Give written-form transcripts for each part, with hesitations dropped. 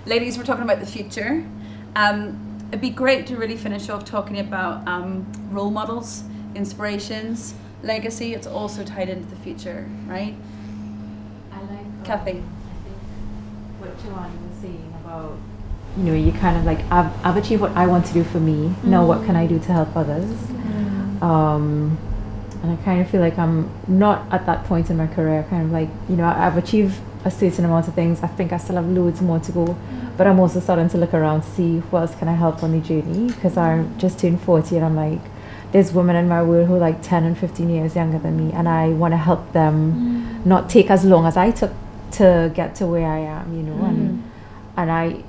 ladies, we're talking about the future. It'd be great to really finish off talking about role models, inspirations, legacy. It's also tied into the future, right? I like Kathy. I think what Joanne was saying about, you know, you kind of like, I've achieved what I want to do for me. Now what can I do to help others? And I kind of feel like I'm not at that point in my career. Kind of like, you know, I've achieved a certain amount of things. I think I still have loads more to go, but I'm also starting to look around to see who else can I help on the journey, because I'm just turned 40 and I'm like, there's women in my world who are like 10 and 15 years younger than me, and I want to help them not take as long as I took to get to where I am, you know. And I,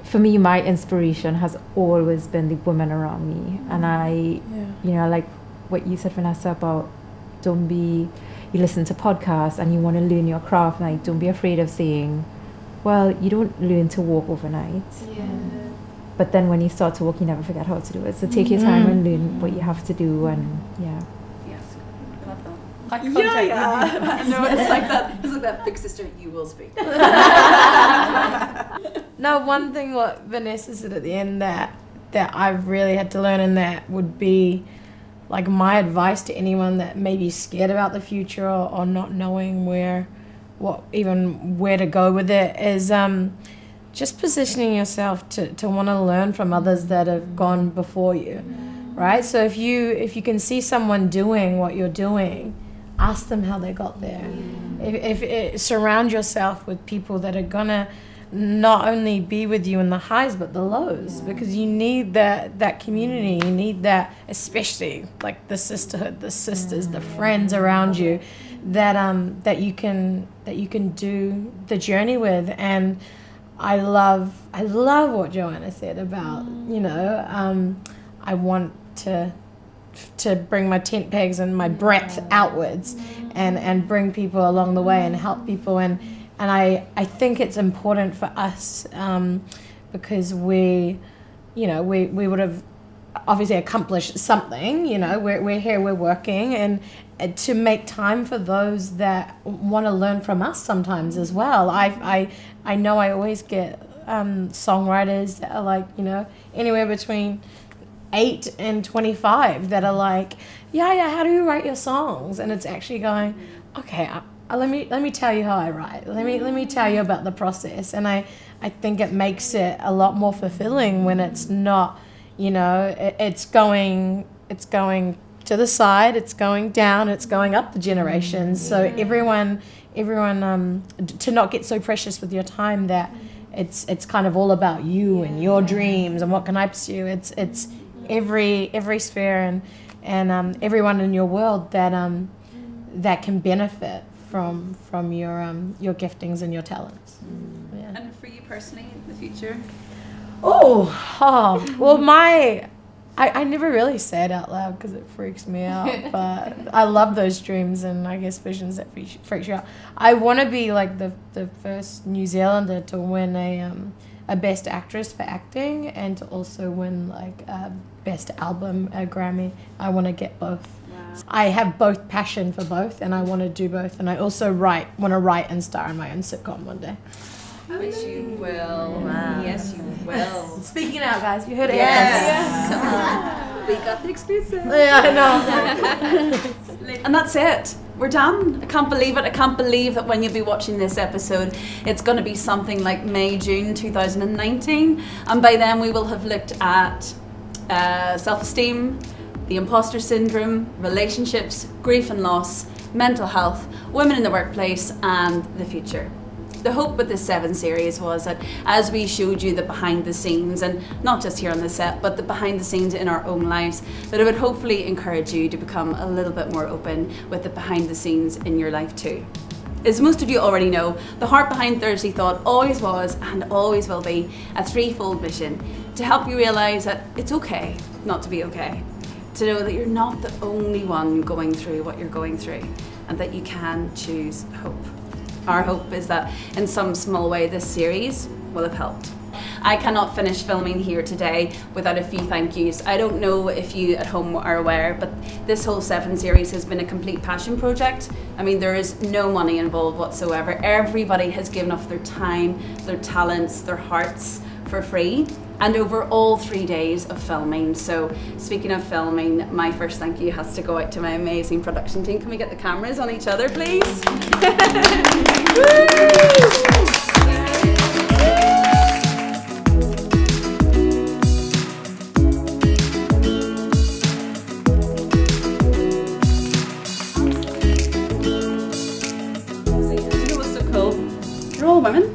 for me, my inspiration has always been the women around me. And I, you know, like what you said, Vanessa, about you listen to podcasts and you want to learn your craft, like don't be afraid of saying, well, you don't learn to walk overnight. But then when you start to walk, you never forget how to do it. So take your time and learn what you have to do, and No, it's like that. It's like that big sister. You will speak. Now, one thing what Vanessa said at the end that I've really had to learn, and that would be like my advice to anyone that may be scared about the future or not knowing where to go with it, is just positioning yourself to want to learn from others that have gone before you, right? So if you can see someone doing what you're doing, ask them how they got there. Surround yourself with people that are gonna not only be with you in the highs but the lows, because you need that community. You need that, especially like the sisterhood, the sisters, the friends around you that you can do the journey with. And I love what Joanna said about, you know, I want to bring my tent pegs and my breadth outwards and bring people along the way and help people. And I think it's important for us because we would have obviously accomplished something, you know, we're here, we're working, and to make time for those that want to learn from us sometimes as well. I know I always get songwriters that are like, you know, anywhere between 8 and 25 that are like, yeah, how do you write your songs? And it's actually going, okay, let me tell you how I write. Let me tell you about the process. And I think it makes it a lot more fulfilling when it's not, you know, it's going to the side, it's going down, it's going up the generations. So everyone to not get so precious with your time that it's kind of all about you and your dreams and what can I pursue. It's every sphere and everyone in your world that can benefit from your giftings and your talents. And for you personally, in the future? Well, I never really say it out loud because it freaks me out, but I love those dreams and I guess visions that freaks you out. I want to be like the first New Zealander to win a Best Actress for acting, and to also win like a Best Album, a Grammy. I want to get both. Wow. I have both passion for both, and I want to do both. And I also want to write and star in my own sitcom one day. Which you will. Wow. Yes, you will. Speaking out, guys. You heard it. Yes. Come on. We got the exclusive. Yeah, I know. And that's it. We're done. I can't believe it. I can't believe that when you'll be watching this episode, it's going to be something like May, June 2019. And by then we will have looked at self-esteem, the imposter syndrome, relationships, grief and loss, mental health, women in the workplace, and the future. The hope with this 7 series was that as we showed you the behind the scenes, and not just here on the set, but the behind the scenes in our own lives, that it would hopefully encourage you to become a little bit more open with the behind the scenes in your life too. As most of you already know, the heart behind Thursday Thought always was and always will be a threefold mission to help you realise that it's okay not to be okay, to know that you're not the only one going through what you're going through, and that you can choose hope. Our hope is that in some small way this series will have helped. I cannot finish filming here today without a few thank yous. I don't know if you at home are aware, but this whole 7 series has been a complete passion project. I mean, there is no money involved whatsoever. Everybody has given off their time, their talents, their hearts for free, and over all 3 days of filming. So speaking of filming, my first thank you has to go out to my amazing production team. Can we get the cameras on each other, please? They're all women.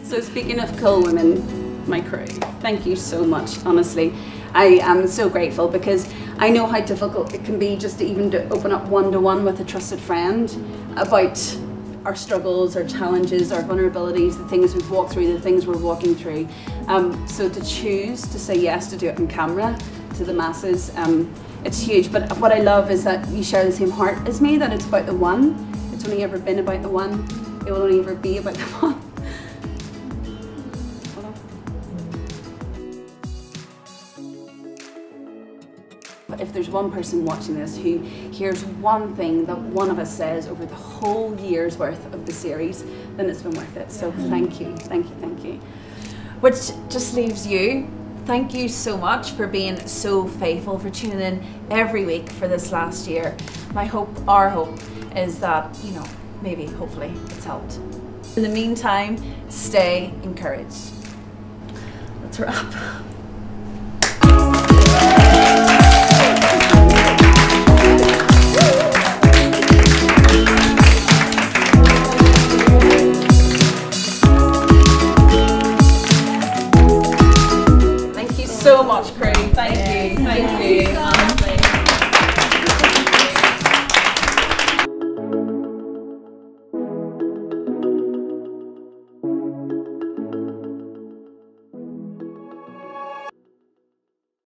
So speaking of cool women, my crew, thank you so much, honestly. I am so grateful because I know how difficult it can be just to even open up one-to-one with a trusted friend about our struggles, our challenges, our vulnerabilities, the things we've walked through, the things we're walking through. So to choose to say yes to do it on camera to the masses, it's huge. But what I love is that you share the same heart as me, that it's about the one. It's only ever been about the one. It will only ever be about the one. But if there's one person watching this who hears one thing that one of us says over the whole year's worth of the series, then it's been worth it. So thank you, thank you, thank you. Which just leaves you. Thank you so much for being so faithful, for tuning in every week for this last year. My hope, our hope, is that, you know, maybe, hopefully, it's helped. In the meantime, stay encouraged. Let's wrap.